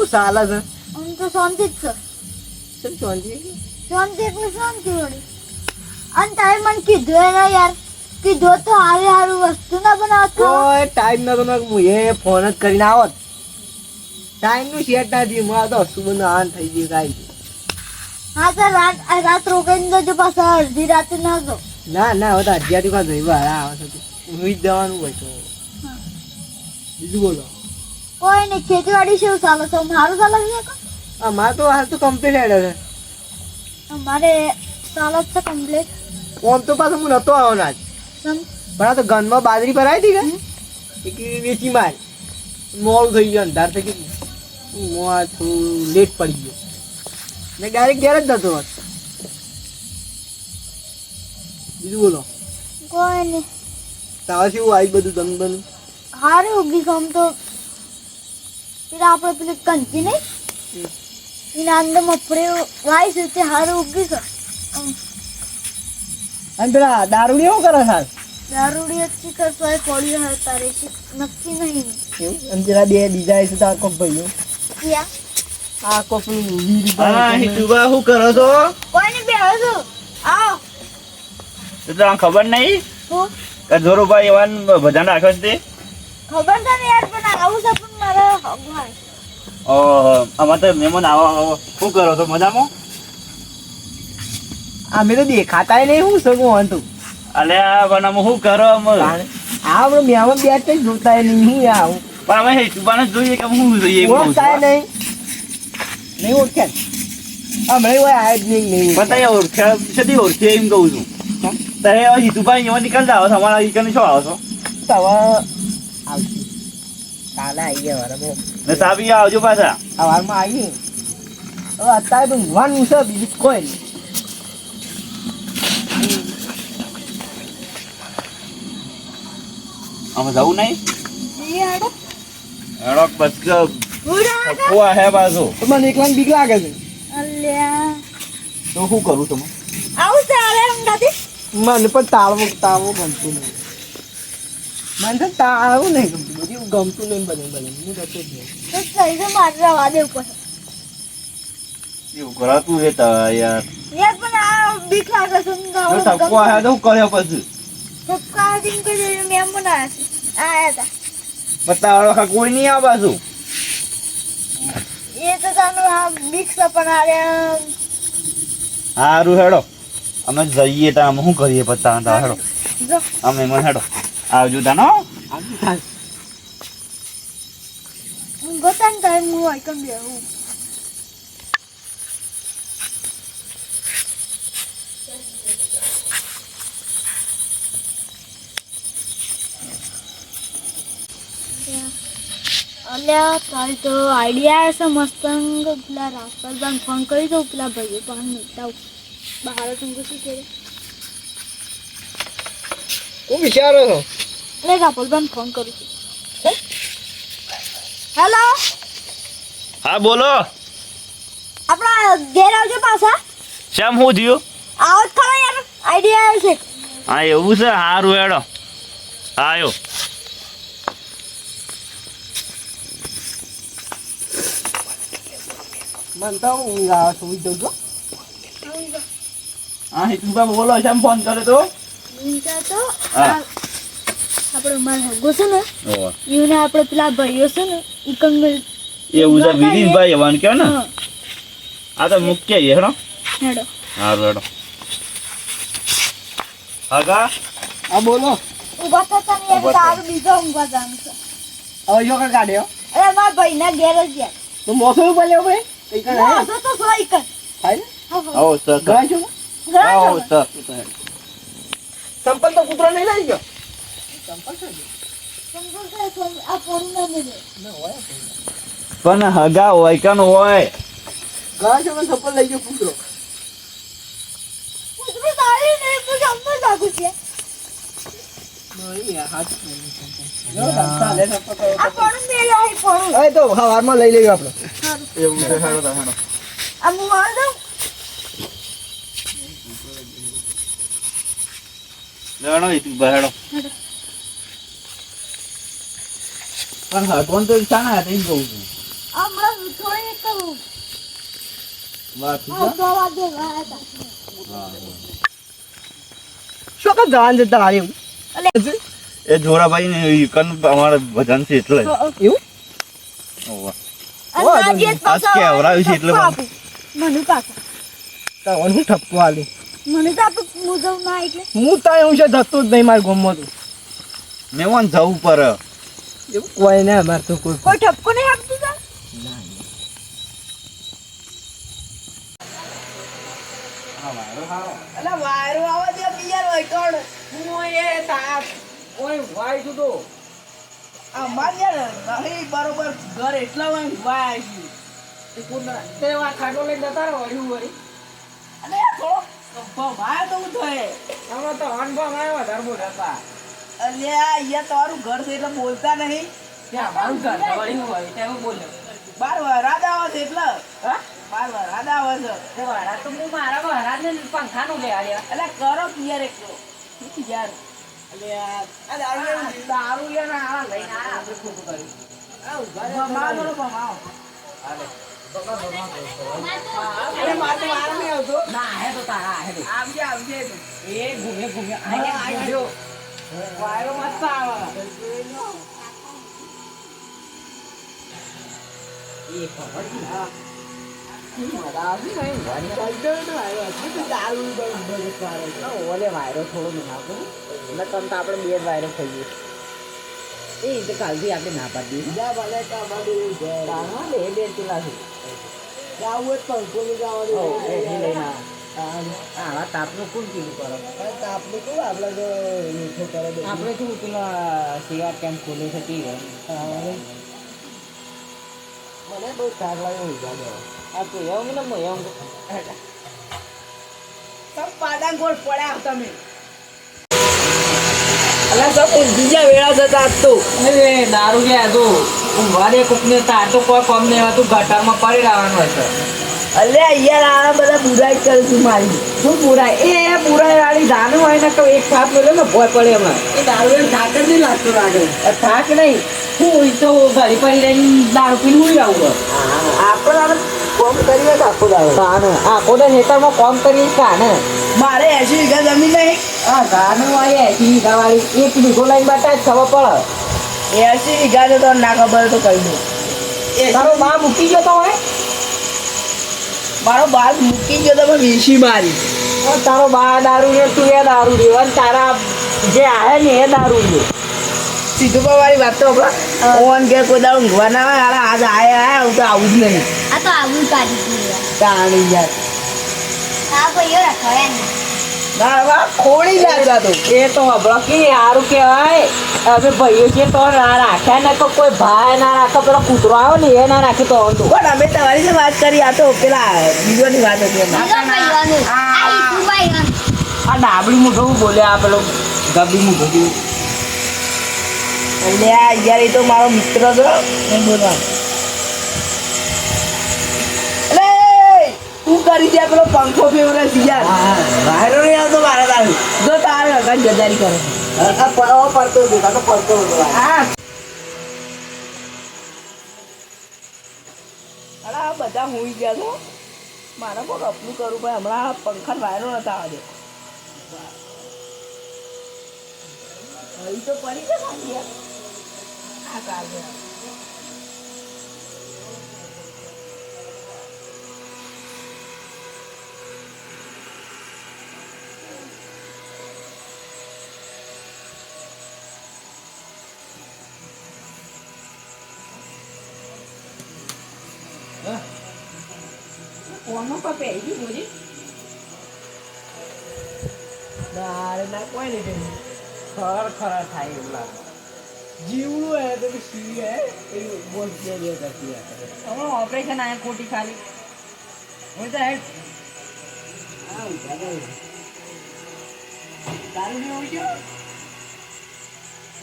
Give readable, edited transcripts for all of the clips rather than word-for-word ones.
કેવું ચાલે છે? આમ તો શાંતિ જ છે. કેમ શાંતિ? શાંતિ એટલે શાંતિ વળી. અને તારે મને કીધું ને યાર, કીધું તો હારી હારું વસ્તુ ના બનાવતો. કોઈ ટાઈમ નતો ને હું એ ફોન જ કરીને આવત. ટાઈમ નું સેટ ના થયું. મારે તો હસું બધું આન થઈ ગયું કાંઈ. હા તો રાત રોકાઈને જજો પાછા અડધી રાતે ના જો. ના ના હવે તો અગિયાર માં જઈ વાળા આવે છે. હું જ જવાનું હોય તો. બીજું બોલો. કોઈ નહીં, ખેતીવાડી શું ચાલે છે? મારું ચાલે છે? અમારે તો હાલ તો કમ્પ્લીટ હેડે છે. અમારે ચાલે છે કમ્પ્લીટ. ઓમ તો પાછો હું નતો આવવાનો આજ. પણ આ તો ગનમાં બાજરી ભરાઈ હતી કે એક વેચી માર મોડું થઈ ગયું, અંધાર થઈ ગયું, લેટ પડી ગયો ને ડાયરેક્ટ ઘેર જ જતો હોત. બીજું બોલો. કોઈ નહીં. તાવ શું આવી બધું દમ બન હારે ઉગી ગમ તો પેલા આપણે પેલી કંચી નહીં એના અંદર મફળે વાય છે તે હારે ઉગી છે. અને પેલા દારૂડી શું કરે સાહેબ? દારૂડી અચ્છી કરતો હોય કોળીઓ હોય તારે નક્કી નહીં. અને પેલા બે બીજા છે તો આ કોક ભાઈઓ ક્યાં આ કોક શું કરો છો? કોઈ નહીં બેહો છું. આવો તો તને ખબર નહીં હું કે જોરુભાઈ એવાન ભજન રાખ્યો છે તે? ખબર છે ને યાર, પણ આવું છે પણ મારા હગવાય. આમાં તો મહેમાન આવો. શું કરો છો? મજામાં? અમે તો દેખાતા નહીં. હું સગું હતું અલે આ બનામાં શું કરો અમે? આ આપણે મેમાં બે જ જોતા નહીં. હું આવું પણ અમે હેતુબાને જ જોઈએ કે શું જોઈએ એવું કહું ઓળખાય છું. નહીં ઓળખ્યા હમણાં હોય આ જ નહીં. પણ તઈ ઓળખ્યા છતી ઓળખે એમ કહું છું. તો હવે હિતુભાઈ એમાં નીકળતા આવો છો? અમારા ઈકન શું આવો છો? હવે આવશે કાલે આવી ગયા વારમાં. ને સાબી આવજો પાછા. આ વારમાં આવી હવે અત્યારે તો ઊંઘવાનું છે, બીજું કોઈ નહીં. અમે જવું નહીં? જઈએ હાડો. એડોક બસ ઉડા હે પાછો. તો મને એકલાને બીક લાગે છે. અલ્યા તો શું કરું તમે? આવું ચાલે અંગાથી. મને પણ તાળવું ગમતું નહીં. મને તો તાળવું નહીં ગમતું, બધું ગમતું નહીં. બને હું જતો જ નહીં. તો સહી તો મારે રવા દેવું પડે એવું કરાતું છે યાર. યાર. પણ આ બીક લાગે છે. ટપકો હે તો શું કર્યો પછી? સબકા દિન કે મેમ બનાયા છે. આયા હતા બતાવો કોઈ નહીં આ બાજુ. એ તો તાનું આ બીક છે પણ આરે હારું હેડો અમે જઈએ તા અમે શું કરીએ પત્તા તા હેડો જો અમે મને હેડો આવજો તા નો. હું બતાન ટાઈમ હું આઈ કમ બેહું. અલ્યા તારી તો આઈડિયા છે મસ્ત. પેલા રાસ્તા ફોન કરી દઉં, પેલા ભાઈઓ પણ નીકળાવ બહાર તું શું કરે. હું વિચારો છો એટલે રાપલભાઈ ફોન કરું છું. હેલો, હા બોલો. આપણા ઘેર આવજો પાછા. શેમ શું થયું? આવો જ ખરો યાર, આઈડિયા આવ્યો છે. હા એવું છે. હારું હેડો આયો. મને તો ઊંઘ આવે છે. હું જઉં છું. હા હિતુભા બોલો. શેમ ફોન કર્યો તો? ઊંઘતા તો હા. આપણે મારા હગો છે ને ઓહ, એને આપણે પેલા ભાઈઓ છે ને ઈકન એવું છે. વિરીશભાઈ એવાન કયો ને? આ તો મુખ્ય હેડો. હેડો હારું હેડો. આગા હા બોલો. ઊભા થતા ને યાર, ઊભા તારું બીજો ઊંઘવા જવાનું છે. હવે જો કઈ કાઢ્યો અરે મારા ભાઈના ઘેર જ યાર. તો મોસો બોલ્યો ભાઈ કઈ કાઢે ના, હશે તો સો ઈકન. થાય ને આવો સર. ગાય છો આવો સર. સંપલ તો કૂતરો નહીં લઈ ગયો. સંપલ છે આ ફોન ના મળે. પણ હગા હોય કન હોય. ગાય છો પણ સંપલ લઈ ગયો કૂતરો. કૂતરું તારી નહીં, પણ જમવા લાગુ છે. નહીં યાર, હાથ નહીં સંપલ. ચાલે સંપલ આ ફોન મેં લાવી ફોન. હવે તો સવારમાં લઈ લઈએ આપણે. એવું છે. હેડો તા હેડો. આ હું માર દઉં. હેડો હિતુભા હેડો. પણ હટવાનું તો ઈચ્છા ના હતી કહું છું. હમણાં થોડી વાત છે. આ તો વાગે ગયા હતા. શું કામ જવાન જતા હારે એવું એ જોરાભાઈ ને ઈકન અમારે ભજન છે એટલે એવું ઓવા. અને આ જે આજ કેવરાયું છે એટલે આપું. મને પાછા તો હું ઠપકો આલી મને તો આપું હું જાઉં ના એટલે હું તો એવું છે થતું જ નહીં મારા ગામમાં તો મેવાન જવું પર એવું કોઈ ના અમારે તો કોઈ કોઈ ઠપકો નહીં આપતું તા અલા વાયરો આવા દે પિયર હોય કોણ હું એ સાહેબ ઓય વાય તું તો અમાર યાર નહીં બરોબર ઘર એટલા વાય છે એ કોણ તે વા ખાટો લઈને જતા રહો વળી વળી અને થોડો ભાઈ તો હું થાય આમાં તો અનભવ આવ્યો ધર્મો હતા અલ્યા અહીંયા તારું ઘર છે એટલે બોલતા નહીં ત્યાં મારું ઘર વળી હોય તેમાં બોલ્યો બાર વરાદ આવે છે એટલે હા બાર વરાદ આવે છે તે વરાદ તો હું મારા વરાદ ને પંખાનું લે આલ્યા એટલે કરો પિયર એક યાર અલ્યા આ દારૂ યાર આ લઈને આ આપણે ખોટું કર્યું આ ઉભા મારો બમાવ હાલે અરે માર તો મારા નહીં આવતો ના હે તો તારા હે આવજે એ ઘૂમે આજો વાયરો મસ્ત આવે એ ખબર છે હા ઓલે વાયરો થોડો નાખો એટલે તમ તો આપણે બે વાયરો ખાઈએ એ તો કાલથી આપણે ના પાડીએ બીજા ભલે બે બે ચૂલા છે આવું જ પંખો લઈને આવા તાપનું કોણ કીધું કરો તાપનું કેવું આપણે જો મીઠો કરે આપણે શું પેલા સેવા કેમ્પ ખોલે છે તે મને બહુ સાર લાગ્યો ઉભા આ તો એવું ને એવું સબ પાડા ગોળ પડ્યા તમે અલા સબ બીજા વેળા જતા આજ તો અરે દારૂ ગયા તો ઊંઘવાડે કોકને તાતો કોઈ કોમ નહીં હતું ગટરમાં પડી રહેવાનું હતું અલે યાર આ બધા બુરાઈ કરે છે મારી શું બુરાઈ એ બુરાઈ વાળી દારૂ હોય ને તો એક થાપ મેળ્યો ને ભોય પડે એમાં એ દારૂ થાક જ નહીં લાગતો લાગે થાક નહીં હું તો ઘરે પડી રહીને દારૂ પીને હું આવું આપણે કોમ કરીએ આખો દારૂ આખો દે નેતરમાં કોમ કરીએ કાને મારે 80 વીઘા જમીન નહીં હા ગાનું વાળી 80 વીઘા વાળી એક વીઘો લઈને બતાય ખબર પડે 80 વીઘા તો ના ખબર તો કહી દઉં તારો બા મૂકી ગયો તો હોય મારો બાપ મૂકી ગયો તો વેચી મારી તારો બા દારૂ ને તું એ દારૂ રે અને તારા જે આવે ને એ દારૂ રે સીધું વાળી વાત તો ઓન કે કોઈ દારૂ ઊંઘવા ના આવે આજ આયા હું તો આવું જ નહીં આ તો આવું કાઢી દીધું તાણી યાર આ ભાઈઓ રખાયા નહીં ના ખોડી લાગતા તો એ તો હબળકી સારું કહેવાય હવે ભાઈઓ છે તો ના રાખ્યા ને તો કોઈ ભાઈ ના રાખે પેલો કૂતરો આવ્યો ને એ ના રાખે તો પણ અમે તમારી વાત કરી આ તો પેલા બીજોની વાત હતી આ ડાબડી મૂઠો બોલે આ પેલો ગબડી મૂઠો એટલે યાર એ તો મારો મિત્ર હતો એમ બોલવા તું કરી દે પેલો પંખો ફેવરે છે યાર વાયરો નહીં આવતો મારા તારું જો તારે અગાડ ગજારી કરે પડતો દેખા તો પડતો હા અરે બધા હુઈ ગયા છો મારે કોક અપલું કરું ભાઈ હમણાં પંખા વાયરો નતા આવે તો પડી જાય આ કાલે કોનો પર પહેરી ગયું છે ના કોઈ નહીં ખર થાય એવું લાગે જીવડું હે તો સી હે એ બોલ દે કરતી હમણાં ઓપરેશન આયા ખોટી ખાલી હું તો હેડ હા તારું બી હોય ગયો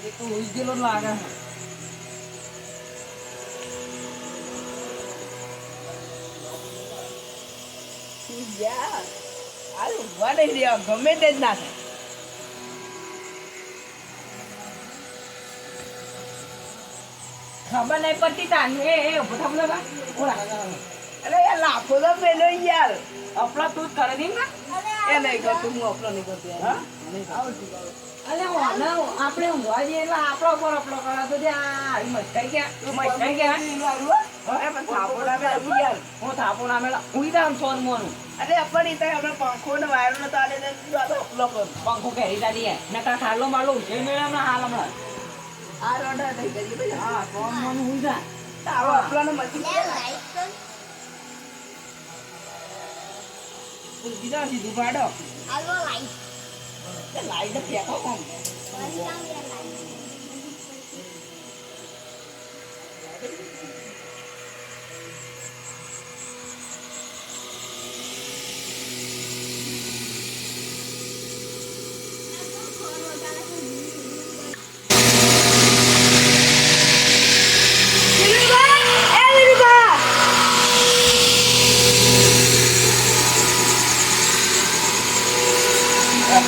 એ તો હોય ગયેલો લાગે યાર આ ઉભા નહીં રહ્યા ગમે તે જ ના થાય ખબર નહીં પડતી તાન એ ઉભો થા બોલો બા ઓલા આખો તો પેલો યાર અપલા તું જ કરે દી ને એ નહીં કરતો હું અપલો નહીં કરતો હા? અલે ઓને આપણે ઊંઘવા જઈએ એટલે આપણો ઉપર અપલો કરે તો ત્યાં મસ્કાઈ ગયા હું થાપો ના મેલા ઉઈ દામ સોન મોનું અરે પણ એ તો આપણે પંખો ને વાયરો નતો આલે ને અપલો કર પંખો કેરી દાદી ને તા ખાલો માલો ઉજે મેળા ના હાલ હમણાં આ રોડા થઈ ગઈ ભાઈ હા સોન મોનું ઉઈ જા તારો અપલો ને મચી બીજા સીધું પાડો લાઈટ ફેંકો કોમ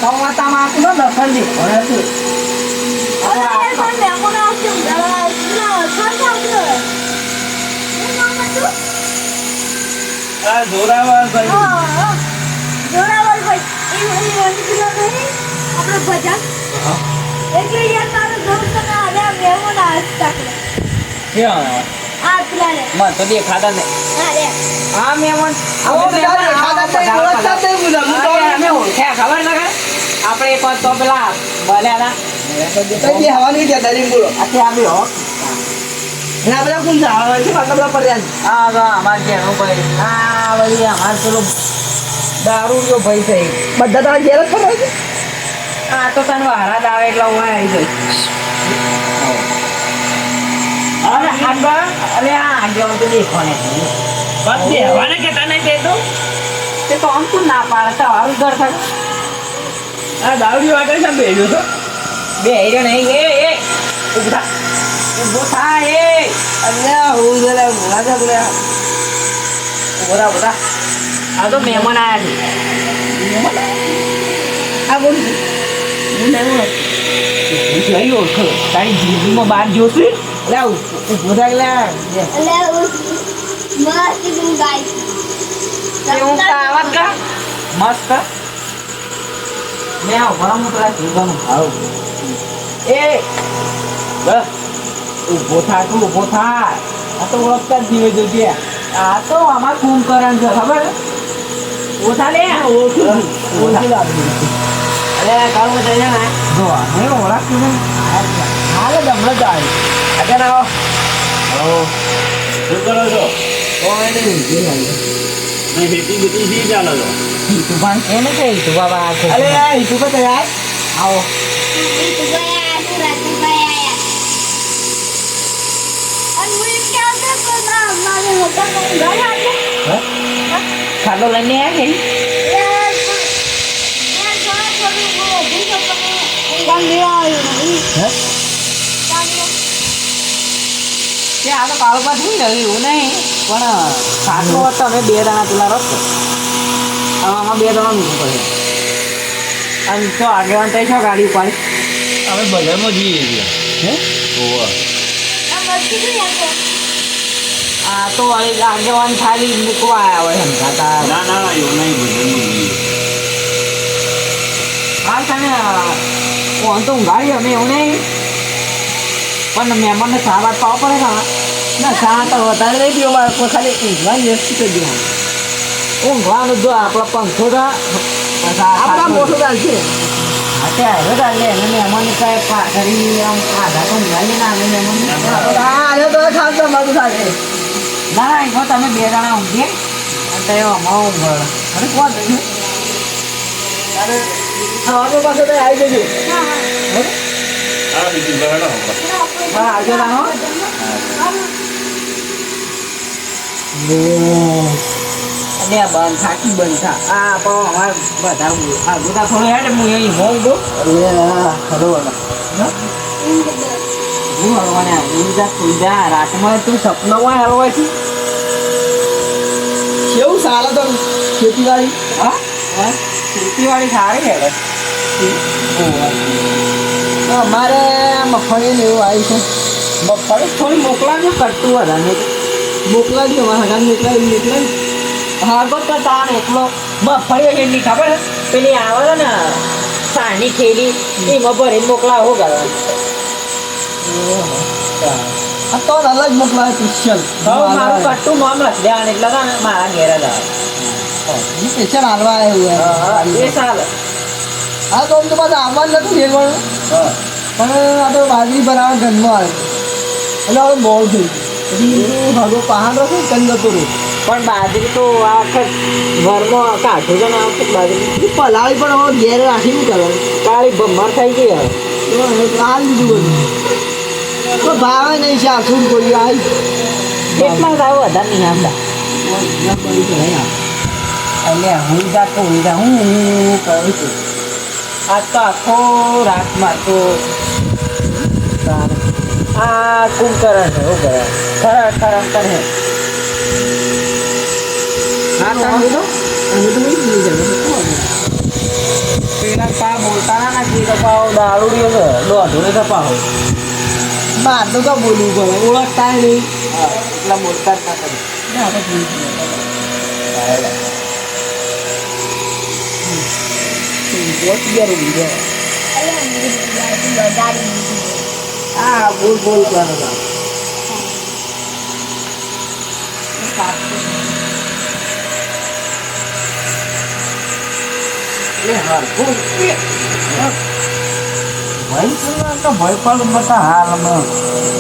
કવાતામાં આખું દર્શન દે ભણે છે આ જોરાવર ભાઈ મને તો દેખાતા નહીં હા મહેમાન અમે ઓળખ્યા ખબર ના આપણે એક વાર તો પેલા બોલ્યા હતા હવા નહીં જતા જઈને બોલો આથી આવી હો એના બધા કોણ છે આવે છે પાછા બધા પડ્યા હા તો અમાર ઘેરનો ભાઈ હા વળી અમાર પેલો દારૂ જો ભાઈ છે બધા તારા ઘેર જ ખબર છે હા તો તને વારા જ આવે એટલે હું આવી જઈશ અરે આગળ અરે આ આગળ તો દેખો ને બસ બેહવાને કેતા નહીં દેતો તે તો આમ તું ના પાડે તમારું ઘર થાય આ દારૂડી વાગે છે બેહ્યો છો બે હીરો નહીં એ ઉભા ઉભો થા એ અલ્યા હું જરા ભૂલા જા બોલે ઉભા ઉભા આ તો મહેમાન આવ્યા છે આ બોલ હું જોઈ ઓળખો તારી જીભમાં બાર જોશે લે ઉભો થાય લે કેવું આવાજ કા મસ્ત મેં ઉભા મોકલા જીવવાનું ભાવ એ બસ ઉભો થા તું ઉભો થા આ તો ઓળખતા જ જીવે જોજે આ તો અમાર કુંભકરણ છે ખબર ઓછા લે ઓછું લાવ્યું અરે કાળું જઈ ને જો નહીં ઓળખતું ને હાલ જ હમણાં જ આવી આગળ આવો શું કરો છો કોઈ નહીં ખેતી બીતી શી ચાલો છો તું પણ છે ને કઈ તું બાબા અરે યાર તું તો યાર આવો ખાધો લઈને આવ્યા કે તે આ તો કાળો પાસ નહીં રહ્યું એવું નહીં પણ ખાટલો હતો અમે બે દાણા પેલા રસ્તો આમાં બે દાણા મૂકવું પડે અને તો આગેવાન તો છો ગાડી ઉપાડી અમે બજારમાં જઈએ છીએ હે ઓવા આ તો આગેવાન ખાલી મૂકવા આવ્યા હોય સમજાતા ના ના એવું નહીં બજારમાં જઈએ હા તને કોણ તો ઊંઘાડી અમે એવું નહીં પણ મહેમાનને ચા વાત પાવ પડે ને ના ચા તો વધારે નહીં પીવો મારે કોઈ ખાલી ઊંઘવાની વ્યસ્ત કરી દેવાનું ઊંઘવાનું જો આપણો પંખો થા આપણા મોટું ચાલશે અત્યારે ચાલે એને મહેમાન કાંઈ પાઘડી આમ આધા તો ઊંઘાડી ના આવે મહેમાન હા આજે તો ખાસ મારું સાથે ના એમાં તમે બે જણા ઊંઘીએ અને તો અમારો ઊંઘ અને કોણ થયું અરે ખાવાનું પાસે તો આવી જજો હા બીજું બરાબર હા આવજો તાનો અને આ બંધ થાકી બંધ થા આ પણ અમારે બધા આ બધા થોડું હેડે હું અહીં હોઉં દો હલો હું હલવાને ઊંઝા સુઈજા રાતમાં તું સપનામાં હલવાય છે કેવું સારા તો ખેતીવાડી હા ખેતીવાડી સારી હેડે અમારે મગફળી ને એવું આવ્યું છે મગફળી થોડી મોકલાજો કટતું વધારે મોકલાવી અમારા હગાને મોકલાવી ભાગો તો તાન એકલો મફળીઓ જેટલી ખબર હે? પેલી આવે ને સાની થેલી એમાં ભરીને મોકલાવો કરવા. આ તો અલગ મોકલાવે સ્પેશિયલ હવે મારું કટ્ટું નામ લખી દેવાનું એટલે કાં મારા ઘેર જ આવે. સ્પેશિયલ હાલવા આવ્યું હા, એ ચાલે. હા તો આમ તો પાછું આવવાનું નતું ઘેરવાનું હા. પણ આ તો બાજરી બનાવવા ઘરમાં આવ્યું એટલે હવે મોડું થઈ ગયું પછી ભાગો પહાડ રખો કંઈ જતો રહ્યું પણ બાજરી તો આ વખત ઘરમાં કાઢું છે ને આ વખત બાજરી પલાળી પણ હવે ઘેર રાખી નહીં કરવાનું કાળી ભમર થઈ ગઈ હવે. હાલ દીધું બધું તો ભાવે નહીં છે આખું કોઈ આવી કેટલા ભાવ વધારે નહીં આવતા. એટલે હું જાતો હું કહું છું આજ તો આખો રાત મારતો આ કુંભકરણ છે શું કરે ખરા કરે પેલા પા બોલતા ના નાખી કપાવો દારૂડિયો છે દોઢો ને કપાવો બાર તો કાં બોલવું પડે ઓળખતા નહીં એટલા બોલતા જ ના કરી. હા બોલ બોલ કરો ભય પણ બધા હાલ અમે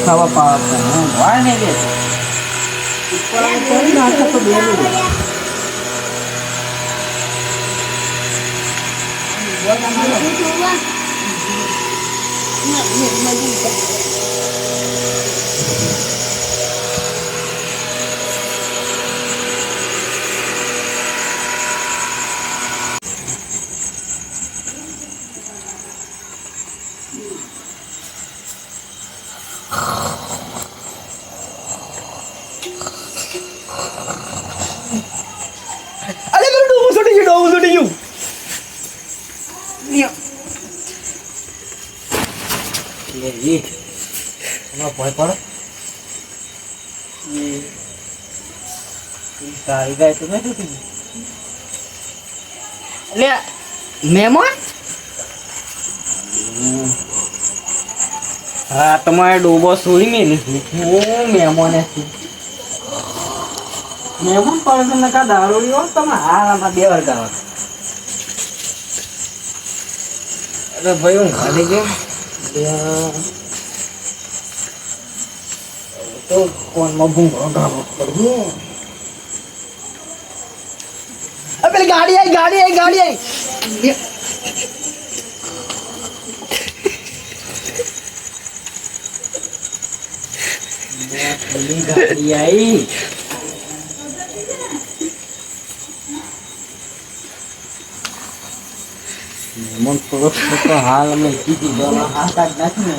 ખાવા પાવા હોય ને લે અરે પેલું ડોવું છૂટી ગયું ભય પડે સારી ગાય તો નહીં તૂટી એટલે મહેમાન હા તમારે ડોબો છોડી મેલી હું મહેમાને છું મહેમાન પડે ને કા દારૂડી હો તમે હાલમાં 2 વાર ગાવા અરે ભાઈ હું ખાલી ગયો તો કોનમાં ભૂંગળો ગાવો પડ્યો પેલી ગાડી આવી ગાડી આવી મહેમાન તો હાલ અમે કીધી દવા હાથ નાખી ને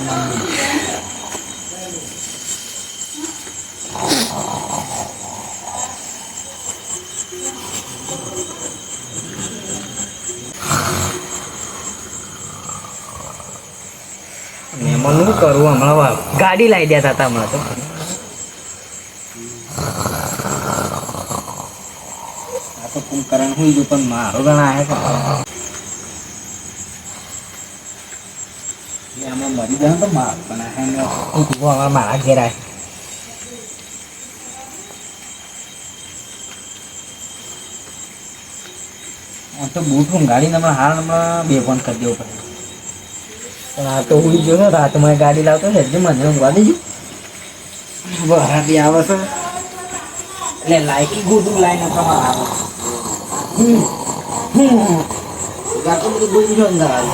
મહેમાન શું કરવું હમણાં ગાડી લાવી દેતા હતા હમણાં તો આ તો કુંભકરણ હું જો પણ મારો ગણા આવ્યા આમાં મરી જાય તો મારો ગણા મારા ઘેર આવે તો બૂટ હું ગાડીને હમણાં હાલ હમણાં 2 ફોન કરી દેવું પડે પણ આ તો ઉડી ગયો ને રાતમાં ગાડી લાવતો ને એટલે મને ઊંઘવા દેજો બરાબર આવે છે એટલે લાઈકી ગોડું લાઈને તમારે આવે ગાતો બધું ગોડું છે અંદર આવે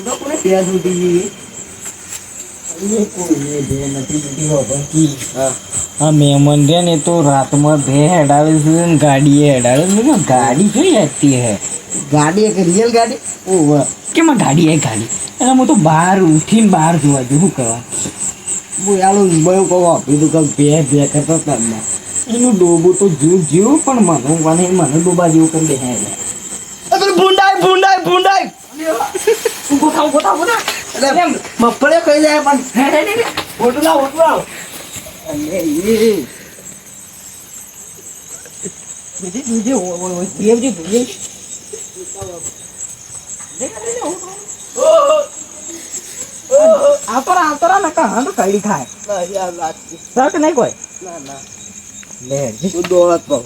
તો કોને ત્યાં સુધી હા મહેમાન રે ને તો રાતમાં ભે હેડાવે છે ને ગાડીએ હેડાવે છે ગાડી કઈ હતી હે ગાડી એક રિયલ ગાડી ઓહ કેમાં ગાડી આવી ગાડી એટલે હું તો બહાર ઉઠીને બહાર જોવા જઉં શું કરવા બોયાળું બયું કહો આપી દઉં કે બે કરતો તમને એનું ડોબું તો જીવ પણ મને ડોબા જેવું કરી દે હે પેલું ભૂંડાય ઉભો થાવ એટલે મફળે કહી જાય પણ ઓટલા અલે એ બીજી જોઈએ આવતરા ને કહા તો કઈ ખાય તક નહીં કોઈ લે તું દોડત બહુ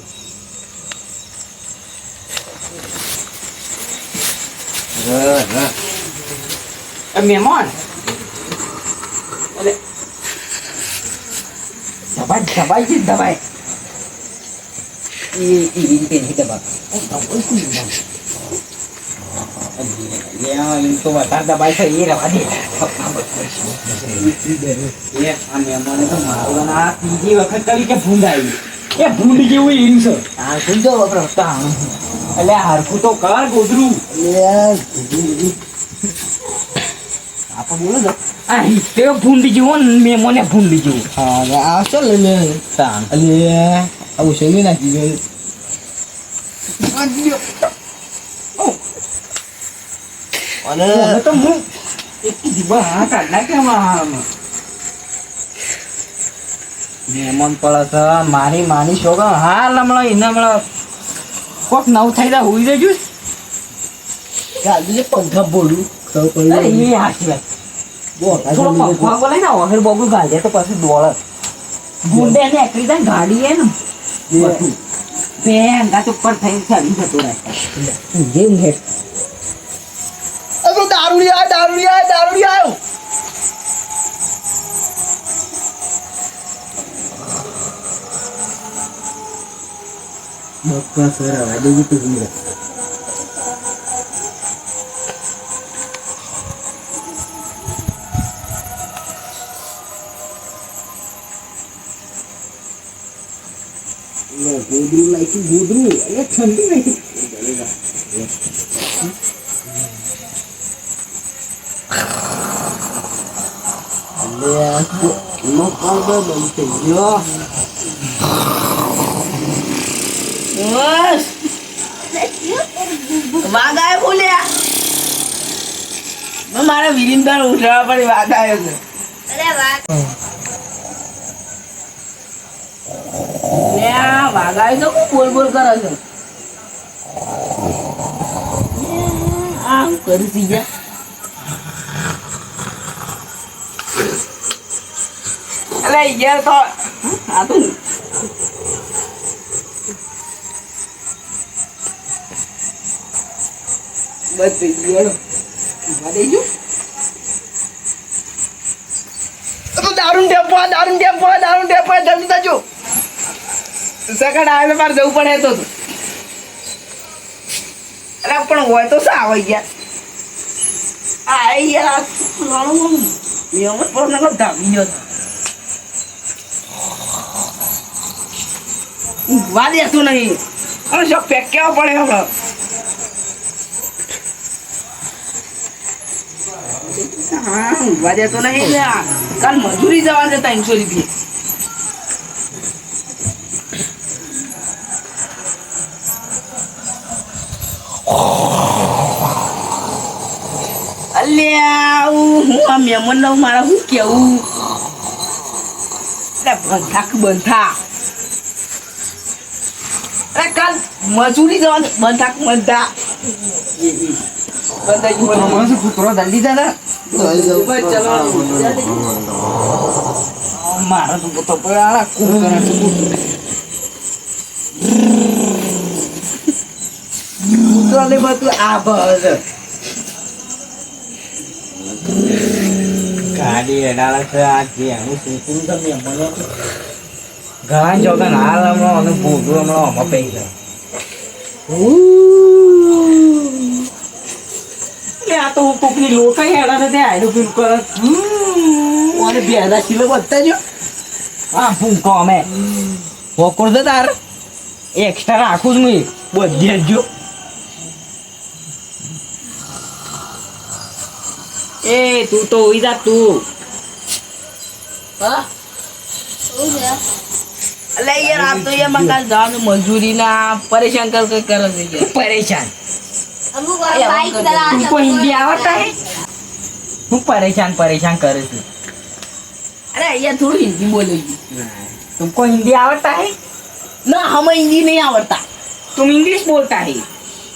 મહેમાન દબાઈ દબાઈ છે દબાઈ એ રીતે નહીં દબા એમ તો વધારે દબાઈ છે એ રવા દે આ મહેમાને તો મારું આ ત્રીજી વખત કરી કે ભૂંડ આવી એ ભૂંડ જેવું એમ છે આ ભૂંડો વપરાતા એટલે હરખું તો કર ગોદરું આપણે બોલો છો આ હિસ્સે ભૂંડી જેવો ને મહેમાને ભૂંડી જેવું હા આ ચાલ લે તાણ અલે આવું શેલી નાખી ગયું અને હવે તો હું એક દીવા હા કાઢ નાખ્યા મહેમાન પડે છે મારી માની છોકરો હાલ હમણાં એને હમણાં કોક નવ થઈ જાય હોઈ જજો ગાડી પંખા બોલું તો એ હાચી વાત થોડો પંખા બોલાય ને ઓહર બોગું ગાજે તો પછી દોડે ગુંડે ને એકલી જાય ગાડી એ ને બધું બેન ગાત ઉપર થઈને ચાલી જતો રહે જેમ હે અગો દારૂડી આવ્યો બપ્પા સર આ દેવી તો ભૂલ ગોદરું લાઈકી ગોદરું એ ઠંડી લાઈકી નો પાવડર બનશે જો બસ વાઘ આવ્યો બોલ્યા મારે વિરિંદર ઉઠાવવા પડી વાઘ આવ્યો છે વાઘ આવ્યો તો બોલ બોલ કરે છે આમ કરી સી ગયા અલે યાર તો આ તો બસ ગયો દેજો તો દારૂન ટેપો જલ્દી તાજો સકડ આવે મારે જવું પડે તો અરે પણ હોય તો સા આવી ગયા આ યાર નાનું નિયમ પર નકો દાબી ગયો વાદી હતું નહીં અને જો પેક કેવો પડે હમણાં હા વાદે તો નહીં ને કાલ મજૂરી જવા છે 300 રૂપિયા અલ્યા હું આ મહેમાન નો મારા શું કેવું બંધા અરે કાલ મજૂરી જવાનું બંધા કૂતરો જલ્દી દાદા મારા તો તો પડ્યા કૂતરો ને બધું આ બસ ગાડી એડાળે છે આ જે હું શું તમે મને ઘણા જોગન હાલ હમણાં અને ભૂલું હમણાં આમાં પઈ જાય આ તો કોકની લોટ હેડા ને ત્યાં આયરો ફીલ કરે અને બેડા સિલે વધતા જો હા ભૂકો અમે વકોર દે તાર એક્સ્ટ્રા રાખું જ હું બધી જો એ તું તો હોઈ જા તું હા અલે યાર આ તો ये मकान जान मजदूरी ना परेशान कर के कर दे परेशान અમુક વાર બાઈક ચલાવવા तुमको हिंदी आवड़ता है तू परेशान करे છે अरे यार थोड़ी हिंदी बोलेगी तुमको हिंदी आवड़ता है? ना हमें हिंदी नहीं आवड़ता तुम इंग्लिश बोलता है?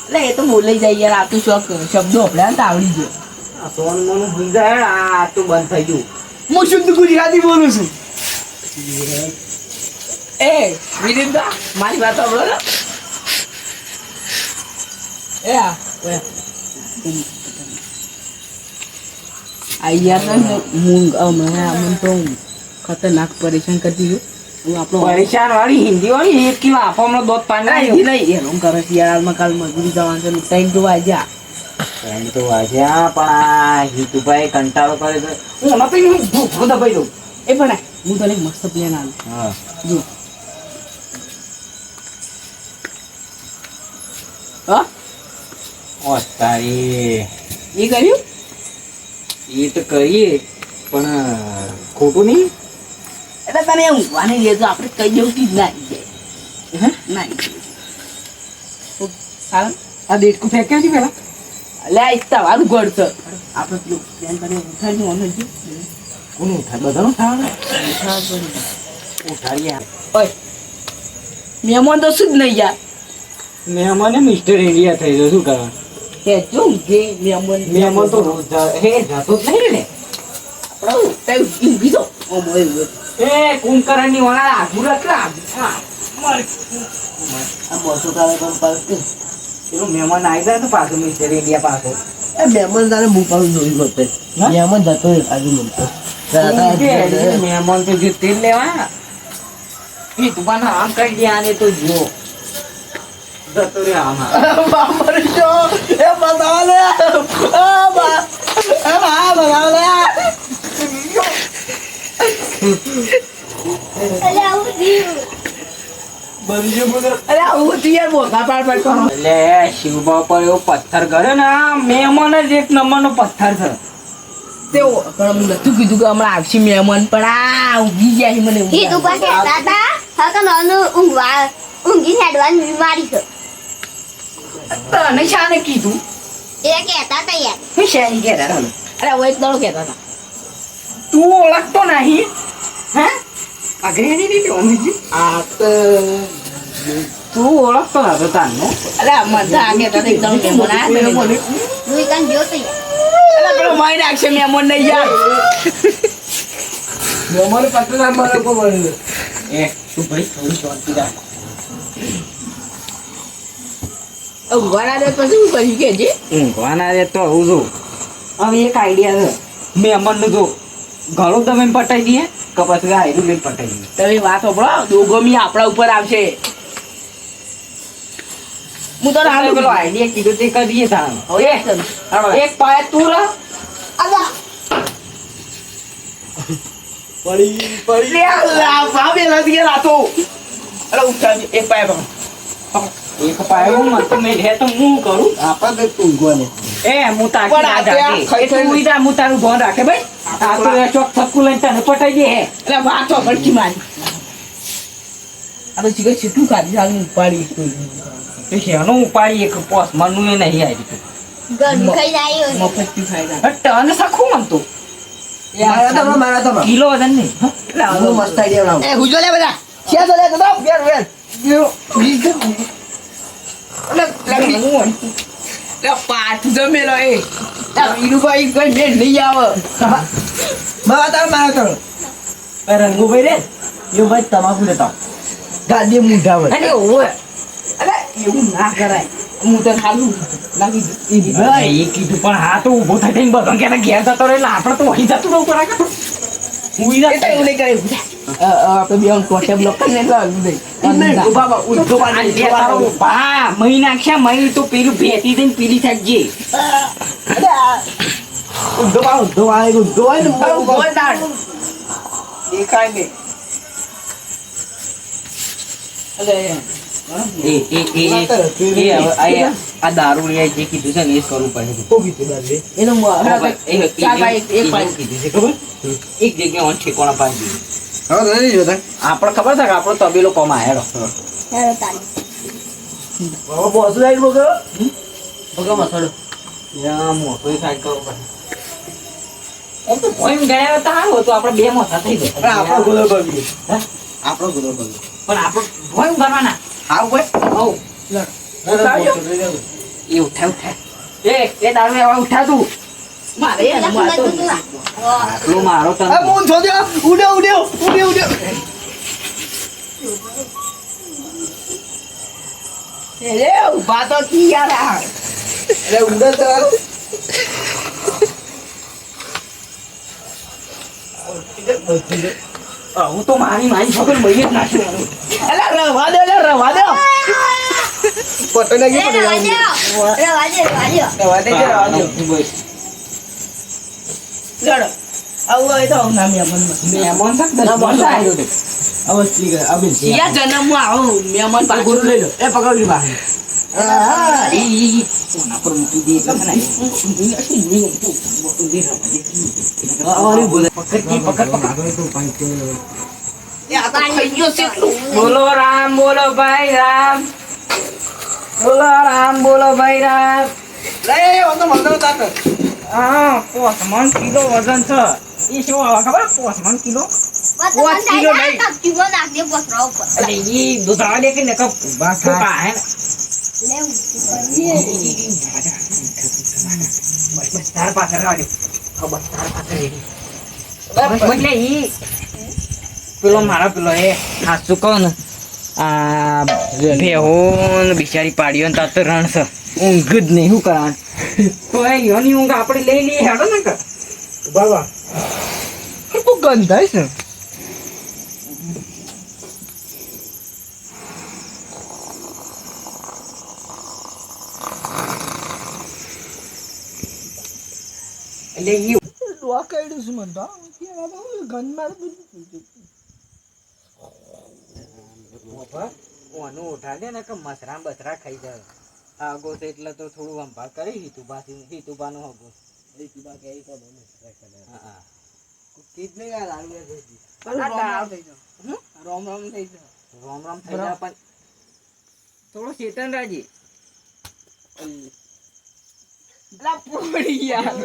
अरे ये तो बोले ही जाए यार आप तो शब्दों अपने आवड़ी जो સોન મોનું ભૂલ જાય આ તો બંધ થઈ ગયું. હું શુદ્ધ ગુજરાતી બોલું છું. ए विरिंदा मारी बात सांभळो ना ए यार मैं तो खतरनाक परेशान करती हूँ હું આપણો પરેશાન વાળી હિન્દી વાળી એક કિલો આપો હમણાં દોત પાણી હિન્દી નહીં એ હું કરે છે યાર હાલમાં કાલ મજૂરી જવાનું છે ટાઈમ તો વાગ્યા એમ તો વાજ્યા પણ આ હિતુભાઈ કંટાળો કરે તો હું નતો ભૂખો દબાઈ દઉં. એ પણ હું તને એક મસ્ત પ્લાન આલું હા જો હા ઓ તારી એ કર્યું એ તો કરીએ પણ ખોટું નહીં. એટલે તને એવું ઊંઘવાની લેજો આપણે કઈ જેવું ચીજ ના આવી જાય હે ના આવી જાય સારું આ દેડકું ફેંક્યા છે પેલા લે આઈતા વાળું ગોળ છે આપણે પેલું પ્લાન કરીને ઉઠાડી ઓને જ કોનું ઉઠાય બધાનું ઉઠાડવાનું ઉઠાડીએ. ઓય મહેમાન તો શું જ નહીં યાર મહેમાને મિસ્ટર ઇન્ડિયા થઈ ગયો શું કરવા. કે જો કે મહેમાન તો રોજ હે જાતો જ નહીં ને. આપણે તે ઊંઘી જો ઓ મોય એ કુંભકરણની વાળા આઘું રાખલા આ બોસો કાલે પણ પાસ પેલું મહેમાન આવી જાય તો પાછું મિસ્ટર ઇન્ડિયા પાછો એ મહેમાન તારે મુકાવું જોઈ ગયો મહેમાન જતો આજુ મળતો મહેમાન તો જે તેલ લેવા એ તું આમ કરી દે આને તો જો જતો રે આમ બાપરે જો એ બતાવ લે આ બા એ બા બતાવ લે અલે આવું થયું. અરે આવું તું યાર બોકા પાડ પાડ કરો એટલે શિવબા પર એવો પથ્થર કર્યો ને આ મહેમાન જ એક નંબરનો પથ્થર છે. તેઓ પણ હું નતું કીધું કે હમણાં આવશે મહેમાન પણ આ ઊંઘી ગયા છે મને ઈ તું પાસે હતા હા કે નાનું ઊંઘી હેડવાની બીમારી છે તને શાને કીધું એ કહેતા હતા યાર હું શાની કહેતા હતા અરે હું એક દડો કહેતા હતા તું ઓળખતો નહીં હે અગ્રેની નહીં ઓમીજી આ તો તું ઓળખતો હતો તારનો. અરે મને આગે તો એકદમ મહેમાન આ પેલો બોલે હું કાન જોતો યાર અરે પેલો મારી નાખશે મહેમાન નહીં યાર મહેમાન પત્ર ના મારે કો બોલે એ તું ભાઈ થોડી શાંતિ રાખ. ઊંઘવાના દે પછી શું કર્યું કે જે ઊંઘવાના રે તો આવું જો હવે એક આઈડિયા છે મહેમાનનું જો ઘણું તમે પટાઈ દઈએ કે પછી આયરું લઈને પટાઈ દઈએ. તમે વાત સાંભળો દોગમી આપણા ઉપર આવશે હું તો આપણે પેલો આઈડિયા કીધું તે કરીએ તાણ. હવે એક પાય તું રહ અલા લે અલ્લાહ ભાવે લઈ ગયા રાતો અરે ઉઠા એક પાય પકડ એક પાય હું મત મેં હે તો હું કરું આપણે તો ઊંઘવાને એ હું તાકી પણ ના આ જાગે ત્યાં એ તું ઉઈ જા હું તારું ધ્યાન રાખે ભાઈ આ તો એ ચોક થક્કુ લઈને તને પટાઈ દે હે એટલે વાતો પડકી મારી આ તો ચીકર છેટલું કાઢી સાલ ઉપાડી એ શેનો ઉપાડી એક પોસ મનનું એ નહીં આવી ગરમી ખાઈ જાય મફતથી ફાયદા ટન સખું મનતું મારા તો કિલો વજન નહીં એટલે આવું મસ્ત આઈડિયા બનાવો એ હુજો લે બધા છે તો લે તો વેર વેર પાઠ જમેલો એ ઈરુભાઈ કોઈ મેળ નહીં આવે રંગુભાઈ રે યો ભાઈ તમાકુ લેતા ગાડી મૂઢા હોય અરે ઓય અરે એવું ના કરાય હું તો ખાલું લાગી એ કીધું પણ હા તો ઊભો થઈ થઈને બધો ક્યારે ઘેર જતો રહે એટલે આપણે તો વહી જતું રહું કરા હુઈ જા એવું નહીં કરે આપણે બે કોઠે બ્લોક કરીને બાબા ઉઠો હા મહી નાખ્યા મહી તો પેલું ભેતી થઈને પીલી થાકજે દેખાય ને આ દારૂ જે કીધું છે ને એ જ કરવું પડે એનો એક જગ્યાએ ઓન ઠેકોણા પાડી આપણે ખબર છે કે આપણો તબેલો કમા હેડો હેડો તારી મોટો સાઈડ કરવો પડે આમ તો ભોંય ગયા તો સારું હતું, આપણે બે મોટા થઈ પણ આપણો ગયા. ગોળો બગડ્યો. હે? આપણો ગોળો બગડ્યો. પણ આપણે ભોંય કરવાના. હા ભાઈ. હઉ. ઉઠાવજો. એ ઉઠાવ ઉઠાવ. એ દારૂ એવા ઉઠા તું. મારે એ લખ મારતો લખ તું આટલો મારો તને. આ મોન છોડ્યો. ઉડ્યો. એ ઉભા તો કી યાર આ. એટલે ઉડે તો હારું. હું તો મારી છોકર બઈ જ નાખ્યું. અલા રવા દે. પતો નાખી એ પતો રવાજો રવા દે. લડો આવું હોય તો આવું નામ મહેમાન મહેમાન છે ને, દસ માણસ આવ્યો તો. અવશ્ય કર અબિન યા જન્મ આવું મહેમાન આ ગુરુ લઈ લો એ પકડી બહાર ઈ કોના પર મૂકી દે એટલે મને અરે બોલે પકડ. એ આ તો થઈ ગયો છે એટલું. બોલો રામ, બોલો ભાઈ રામ. બોલો ભાઈ રામ. લે ઓનો મંદરો તાક. હા, 5 કિલો વજન છે. એ શું આવે ખબર? 5 કિલો. અરે ઈ દુધાવા દે કે ને કપ બાકા હે ને. બસ તાર પાછળ આવજો. બસ તાર પાછળ એટલે ઈ પેલો મારા પેલો એ હાચું કહું ને, આ ભેહોન બિચારી પાડીઓ ને તાર તો રણ છે. ઊંઘ જ નહીં, શું કરવાનું? તો એ યોની ઊંઘ આપણે લઈ લઈએ હેડો ને કે બાબા. તું ગંધાય છે. એટલે ઈ લોક કાઢ્યું છે મને તો. ગન મારે બધું. ઓનું ઉઠાડે ને કે મસરા બસરા ખાઈ જાય. આગો તો એટલે તો થોડું અંભાળ કરી હિતુબાનું હગો. હા. કિડને કા લાડુ છે. રોમ રોમ થઈ જાય પણ થોડું ચેતન રાજી. પડી યાર.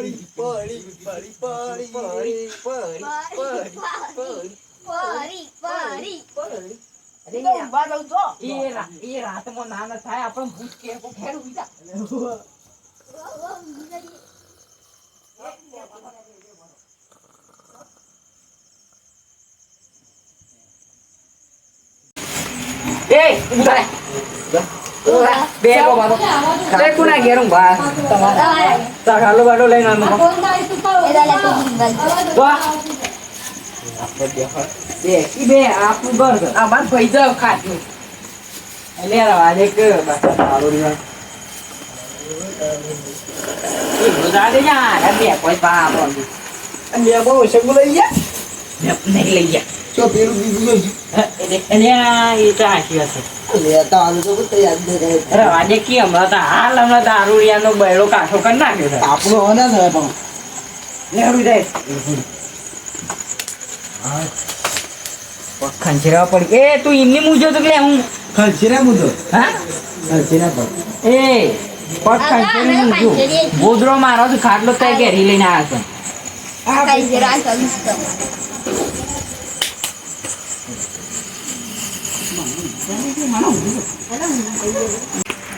એ રાતમાં નાના થાય આપણે ભૂત કે ખેડું બીજા. એ ઉડા બે બાબા બે કુના ઘેરું બા તા ખાલો બાડો લઈને આમ વાહ બે આપણું ઘર છે. આ બાર પૈસા ખાતું એટલે આજે કે બસ સારું રહ્યું. એ બધા દે યાર બે કોઈ પા આપણો અને બહુ શંગુ લઈ ગયા. નહીં લઈ ગયા. ચો પેલું બીજું એને એ તો આખી હશે. લેતા આવું તો તૈયાર દે કરે. અરે આજે કી હમણાં તો દારૂડિયાનો બૈરો કાઠો કરી નાખ્યો છે. આપણો હોના થાય પણ. લેવડું જાય ખંચેરા પડી. એ તું એમની મૂજો તો કે હું ખર્ચીરા મુદો. હા ખર્ચીરા પર. એ પગ ખંચેરી મૂજો. ગોદરો મારો તો ખાટલો તો ઘેરી લઈને આવ્યો છે.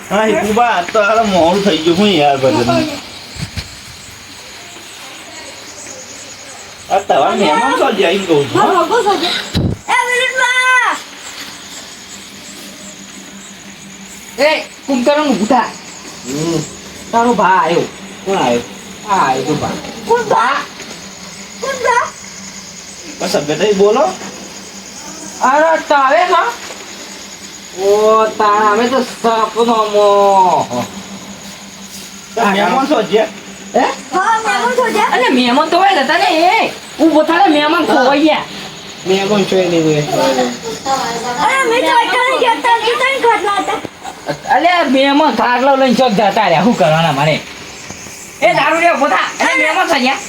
હા હિતુબા આજ તો હાલ મોડું થઈ ગયું હું યાર બધું આ તમારા મહેમાન તો જઈને કહું છું એ કુંભકરણ ઊભું થા. તારો ભા આવ્યો. કોણ આવ્યો હા આવ્યો ભા. બસ સભ્યતા બોલો અરે તારે ના ઓ તારા અમે તો સપનોમાં. મહેમાન તો છે હે અરે મહેમાન તો હોય હતા ને એ ઊભો થા ને મહેમાન ખોવાઈ ગયા. મહેમાન જોઈ નહીં હોય. અલ્યા મહેમાન થાકલો લઈને ચોક જતા રહ્યા. શું કરવાના મારે? એ દારૂ રે ઊભો થા. અરે મહેમાન થઈ ગયા.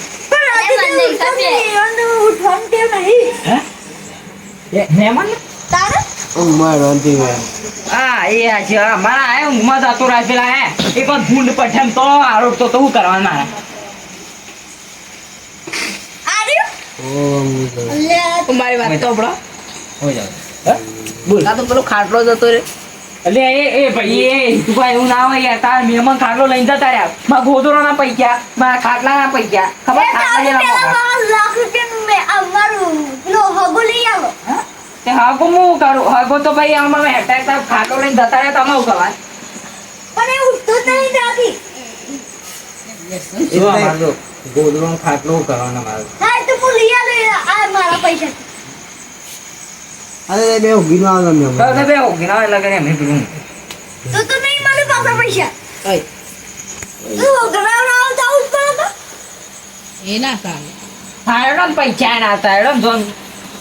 હે મહેમાન મારવાંતી હોય. હા એ છે મારા આ ઊંઘમાં જતો રાખેલા હે એક વાર ભૂંડ પઠેમ તો આરોપતો તો શું કરવાનું મારે? અલ્યા મારી વાત તો આપણો હો જાવ બોલ આ તો પેલો ખાટલો જતો રે એટલે એ ભાઈ તું ભાઈ એવું ના હોય યાર તાર મહેમાન ખાટલો લઈને જતા રહ્યા મારા ગોદરોના પૈસા મારા ખાટલાના પૈસા ખબર ખાટલા જેના મોંઘા. લાખ રૂપિયા મેં અમારું પેલો હગો લઈ આવો તે હાગો હું કરું હાગો તો ભાઈ આમાં મેં હેઠા હેઠા ખાટલો લઈને જતા રહ્યા તો આમાં શું કરવાનું? પણ એ ઉઠતો જ નહીં ત્યાંથી શું અમારે જો ગોદરોનો ખાટલો કરવાનો મારે હા તો હું લઈ આલે આ મારા પૈસા અરે બે ઊંઘી નો આવે મેં તો બે ઓગી ના એટલે કરે મેં પીવું તો નહીં મળે પાછા પૈસા ઓય તું ગરાવરાવ જાઉં પડે એ ના ચાલે હાડો ને પૈસા ના હતા હેડો ને જોન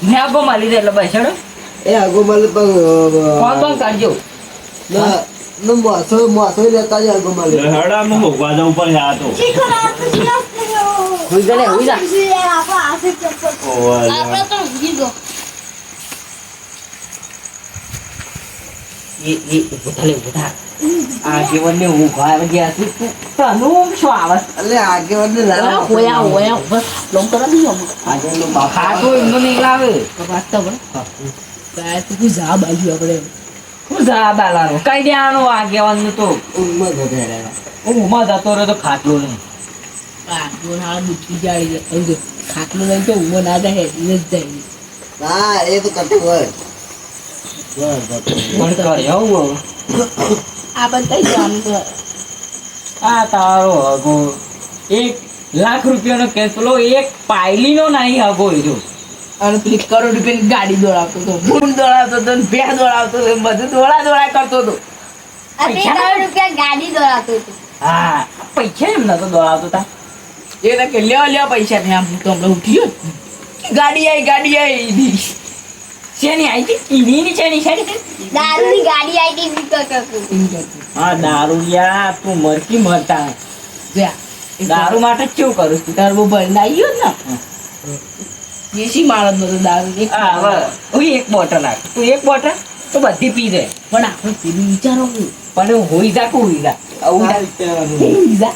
નેગો મળી જાય એટલે બસ હેડો એ આગો માલે ફોન ફોન કરજો મોસો લેતા જ આગો માલે હડામાં ભોગવા જવું પડે આ તો શીખર આ તો શીખર હુઈ જા લે, હુઈ જા. આપણા હાથે ચપ્પલ ઓય આપણે તો ઊંઘી ગયો એ ઉભા આ જીવનને ઊભા ગયા છે તનું શું આવે એટલે આગેવાન ને ઓયા બસ લોમ કરા દીધો આજે નો બાપ ખાટો એમનો નહીં લાવે વાત તો બરાબર કાય તો કોઈ જા બાજુ આપણે શું જા બાલાનો કઈ દેવાનો આગેવાનું તો ઊંઘમાં જતો રહ્યા ઊંઘમાં જતો રહ્યો તો ખાટલો નહીં આ જો ના બુટી જાળી જાય ખાટલો લઈને તો ઊંઘો ના જાય એ જ જાય હા એ તો કરતો હોય પણ કરે આવું આ પણ કઈ જવાનું તો આ તારો હગો 1 લાખ રૂપિયાનો કેટલો એક પાયલીનો નહીં હગો જો અને પેલી કરોડ રૂપિયાની ગાડી દોડાવતો હતો ભૂલ દોડાવતો હતો ને ભેહ દોડાવતો હતો બધું દોડા કરતો હતો આ 2 કરોડ રૂપિયા ગાડી દોડાતો હતો હા પૈસા એમ નતો દોડાવતો તા એ તો કે લેવા પૈસા ને આમ તો હમણાં ઉઠ્યો ગાડી આવી શેની આવી હતી કીડીની શેની દારૂની ગાડી આઈ હતી વિકટ હા દારૂડિયા તું મરકી મરતા દારૂ માટે જ કેવું કરું છું તાર બહુ ભરીને આવી ગયો ને દેશી માણસ બધો દારૂ એક હા હવે હું એક બોટલ આપ તું એક બોટલ તો બધી પી દે પણ આપણે પેલું વિચારો પણ હોઈ જા કો હોઈ જા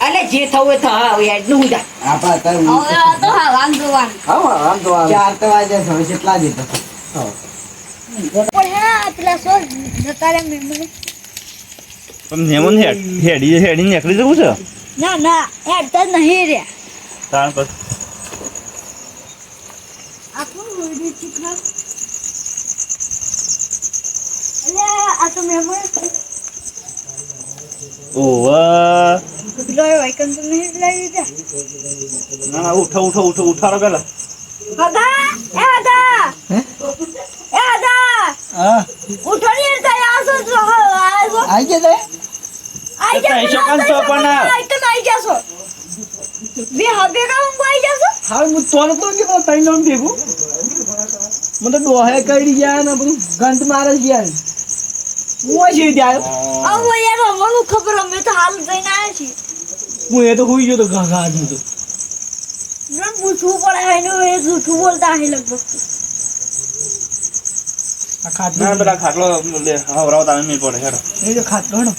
અલે જે થવું એ થા હવે એટલું હોઈ જા આપા કઈ હવે તો હવામ જોવાનું આમ તો 4 વાગે સમય કેટલા દીધો પણ હા પેલા સો જતા રે મેમરી પણ નેમન હેડી નીકળી જવું છે ના હેડતા જ નહીં રે તાણ પર આપણું રોડી ચીકરા અલે આ તો મેમરી ઓવા પેલો વાઈકન તો નહીં લાવી દે ના ઉઠારો પેલા આધા હા ઉઠો ને તૈયાર છો જો આવો આઈ ગયા આઈ પૈસા કામ તો પણ આઈ તો આઈ જાસો બે હવે કામ આઈ જાસો હાલ હું તોડ તો કે તઈ નામ ભેગું મને તો ડોહે કરી ગયા ને બધું ગંધ મારે ગયા હું છે ત્યાં આવો યાર મને ખબર અમે તો હાલ જઈને આયા છીએ હું એ તો હોઈ ગયો તો ઘા દીધો ના પૂછવું પડે એનું એ જૂઠું બોલતા હે લગભગ આ ખાટલો ના પેલા ખાટલો લે હવરાવ તાને નહીં પડે હેડો એ જો ખાટલો હેડો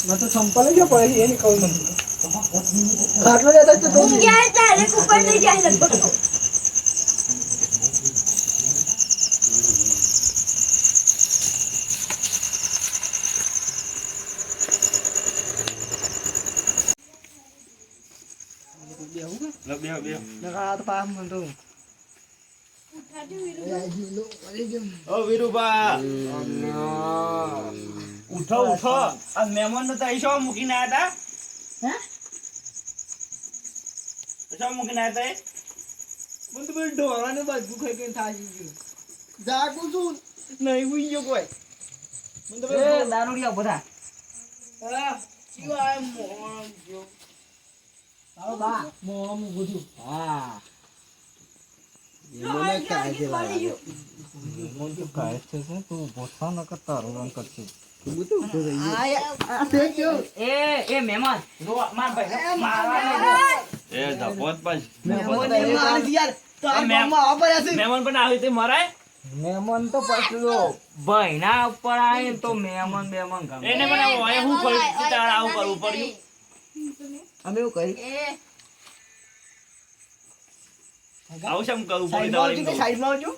મને તો સંપલ જ પડે એની કહું મને ખાટલો લેતા તો ઊંઘ જાય તારે ઉપર લઈ જાય લગભગ બે આ તો પામ મને તો ઓ વીરુબા ઉઠો આ મહેમાન તો તઈ શો મૂકીને આયા તા શો મૂકીને આયા તા મને તો બધું ઢોરાને બધું ખાઈ ખાઈને થાકી ગયું જાગું છું નહીં હુઈ ગયો કોઈ મને તો એ દારૂડિયા બધા આવો બા મોમ બધું હા મને કાય છે લાગ્યો મન તો કાય છે તું બોસા ન કરતા રોન કરશે બધું ઉભો થઈ ગયો આ તે ક્યો એ મહેમાન રો માર ભાઈ મારવા એ જપોત પાછ મહેમાન યાર તો આ ગામમાં આ પડ્યા છે મહેમાન પણ આવી તે મરાય મહેમાન તો પછી ભાઈના ઉપર આવે તો મહેમાન ગમે એને પણ હોય હું કરી તાર આવું કરવું પડ્યું અમે એવું કરી આવું શેમ કરવું પડે સાઈડમાં આવજો કે તમારે? સાઈડમાં આવજો.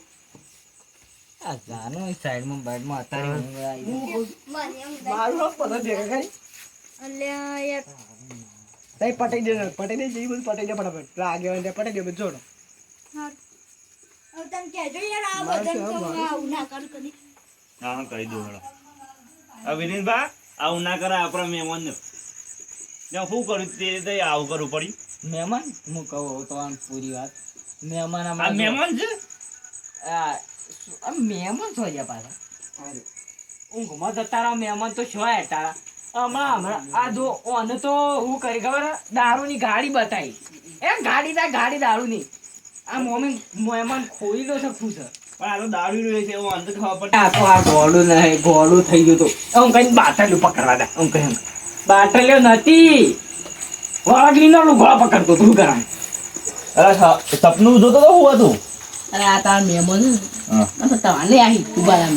આ જાનો એ સાઈડમાં બાઈડમાં અત્યારે ઊંઘ આવી જાય. મારું નામ પતંગ ભેગા કરી. અલ્યા યાર તઈ પટાઈ દે જેવી બધું પટાઈ દે ફટાફટ. પેલા આગેવાન ત્યાં પટાઈ દે બધું જોડો. હવે તમે કહેજો યાર આ મારે બધાને શું, તો મારે આવું ના કર કદી. હા કહી દઉં હેડો. આ વિનીતભા આવું ના કરે આપણા મહેમાનને. ત્યાં શું કર્યું તે રીતે આવું કરવું પડ્યું. મહેમાન હું કહું હવે તો આમ પૂરી વાત મહેમાન આ હમણાં મહેમાન છે મહેમાન છો ગયા પાછા ઊંઘમાં જતા રહો મહેમાન તો છો તારા હમણાં આ જો ઓને તો હું કરી ખબર દારૂની ગાડી બતાવી ગાડી દારૂની આ મોમી મહેમાન ખોઈ લો છે ખુશ પણ આ તો દારૂ રહ્યો છે એવું અંત ખબર પડે. આ તો આ ગોળું નહીં ગોળું થઈ ગયું તો હું કઈ બાટલીઓ પકડવા દે હું કઈ બાટલીઓ નથી વાગલીનો લુગડો પકડતો તું કરાય અરે સપનું જોતો તો હું હતું. અરે આ તાર મહેમાન હા. તમારે આવી ઉભા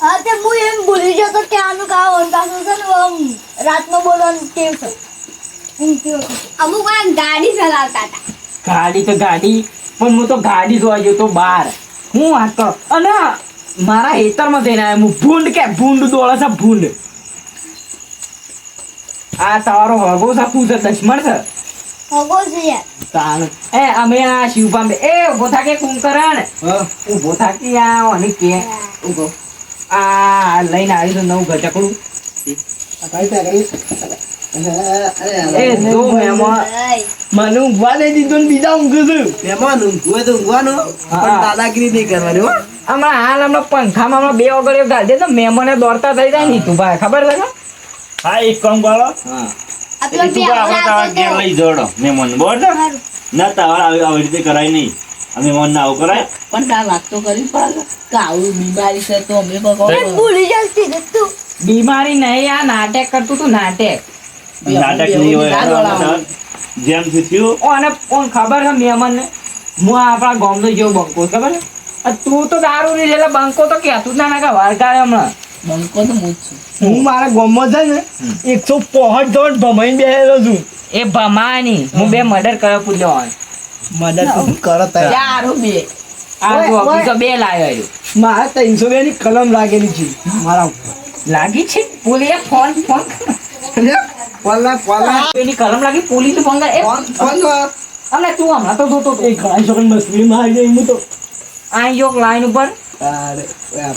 હા તે હું એમ ભૂલી ગયો તો કે આનું કામ વંતાસું છે ને આમ રાતમાં બોલવાનું કેવું છે ઊંઘતી વખતે. અમુક વાર ગાડી ચલાવતા હતા. ગાડી તો ગાડી પણ હું તો ગાડી જોવા ગયો તો બહાર હું વાત કરો અને મારા હેતરમાં જઈને આવ્યો હું ભૂંડ દોડે છે ભૂંડ આ તારો હગો છે શું છે દશમણ છે હગો છે યાર. તાણ એ અમે આ શિવપાંબે એ ઉભો થાકે કુંકરણ ઉભો થાકી આ અને કે ઉભો આ લઈને આવી તો નવું ગટકડું એ જો મહેમાન મને ઊંઘવા નહીં દીધું ને બીજા ઊંઘું છું. મહેમાન ઊંઘવું હોય તો ઊંઘવાનું પણ દાદાગીરી નહીં કરવાની હો. હમણાં પંખામાં હમણાં બે ઓગળીઓ ગાળી દે તો મહેમાને દોડતા થઈ જાય ને તું ભાઈ ખબર છે કે? હા એક કામ કરો આ પેલો એ તું આપણે તારા ઘેર લઈ જોડો મહેમાન બરોબર ના તમારે આવી રીતે કરાય નહીં આ મહેમાન આવું કરાય. પણ તાર વાત તો કરવી પડે કે આવું બીમારી છે તો અમે પણ કહો. ભૂલી જતી ને તું. બીમારી નહીં આ નાટક કરતું તું નાટક નાટક નહીં હોય જેમ થયું ઓને ખબર છે મહેમાન ને હું આપણા ગામનો જેવો બંકો છે, ખબર છે આ તું તો દારૂ નહીં એટલે બંકો તો કહેતું જ ના નાખે વારકારે હમણાં બંકો તો હું જ છું. હું મારા ગામમાં છે ને 165 જણ ભમાઈને બેહેલો છું. એ ભમાની હું બે મર્ડર કર્યો પૂછ્યો હોય મદદ તો કરો તારે. ચારો બે આ ઓય, જો ઓય. બીજો બે લાવ્યો રહ્યો. મારે 302 ની કલમ લાગેલી છે મારા ઉપર. લાગી છે પોલીએ ફોન એની કલમ લાગી પોલીસ ફોન કરે એ અમને તું હમણાં તો જોતો હતો. એ ઘણા છોકરાને મસ્તી મારી જાય હું તો. આ યોગ લાઈન ઉપર તારે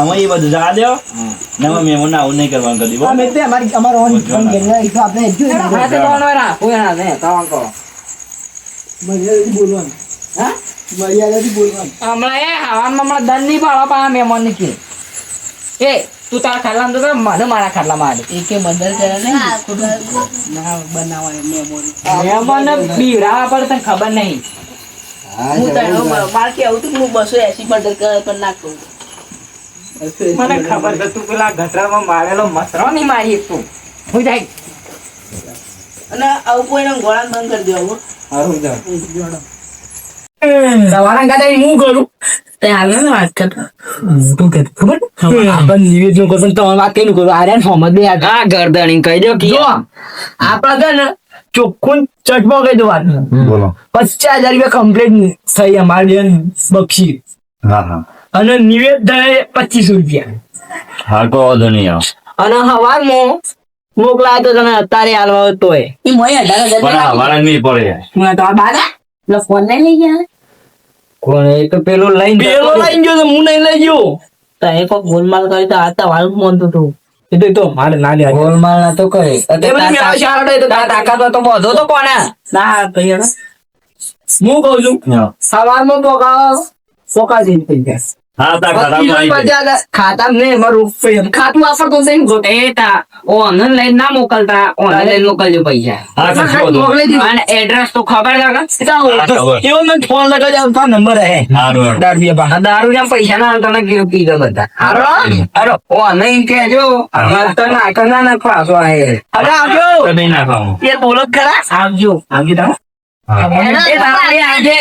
અમે એ બધું જવા દો ને અમે મહેમાન આવું નહીં કરવાનું કદી બરોબર? અમે તે અમારો ઓન ઘેરના એ તો આપણે એટલું જ આ તો બોલવાનું. કોણ હોય કોઈ ના ને તવાં કહો મર્યાદાથી બોલવાનું. હા મર્યાદાથી બોલવાનું. હમણાં એ હવામાં હમણાં દંડ નહીં પાડો પા મહેમાન ની એ તું તારા ખાટલામાં તો મને મારા ખાટલામાં આડે એકે મર્ડર કરે ને ના બનાવાય મહેમાન મહેમાન બીવડાવવા પડે તને ખબર નહીં હું તારો માર કે આવું તું હું 280 મર્ડર કરે પણ ના કહું. મને ખબર છે તું પેલા ગટરમાં મારેલો મસરો નહીં મારી એક તું હું જાય અને આવું કોઈને ગોળા બંધ કરી દેવું. સવારે ગાડે હું કરું તે આવ્યો ને વાત કરતા તું કે ખબર આપણ નિવેદન કરું તમારે વાત કઈ કરું આર્યન સમજ બે આ ગરદણી કહી દો કે આપડા છે ને ચોખ્ખું ચટમાં કહી દો વાત બોલો 50,000 રૂપિયા કમ્પ્લીટ થઈ અમારી બેન બક્ષી હા હા અને નિવેદ 2500 રૂપિયા હા કોઈ વાંધો નહીં આવે અને હવારમાં મોકલાય તો તને અત્યારે હાલવા તોય એ મોય 18,000 પણ હવારે નહીં પડે હું તો બાદા પેલો ફોન નહીં લઈ ગયા કોણ એ તો પેલો લઈને પેલો લઈને ગયો તો હું નહીં લઈ ગયો. તો એ કોઈ ગોલમાલ કરી તો આ તો વાલ મોનતું હતું. એ તો મારે ના લે. ગોલમાલ ના તો કરે તાકાત તો બધો તો કોને ના ભાઈ હવે હું કહું છું સવારમાં પોકા જઈને થઈ જાય હા તા ખરાબ ખાતા ને મારું ખાતું વાપરતો છે એ તા ઓનલાઈન લઈને ના મોકલતા ઓનલાઈન મોકલજો પૈસા હા મોકલી દીધું અને એડ્રેસ તો ખબર છે એવો મેં ફોન લગાવી આપતા નંબર હે સારું દારૂ ના પૈસા ના તને કીધો બધા હારો અરે ઓનલાઈન કેજો તને ના નાખવા અરે આવજો નહીં નાખવાનું એ બોલો ખરા આવજો આવજો તમે આવજે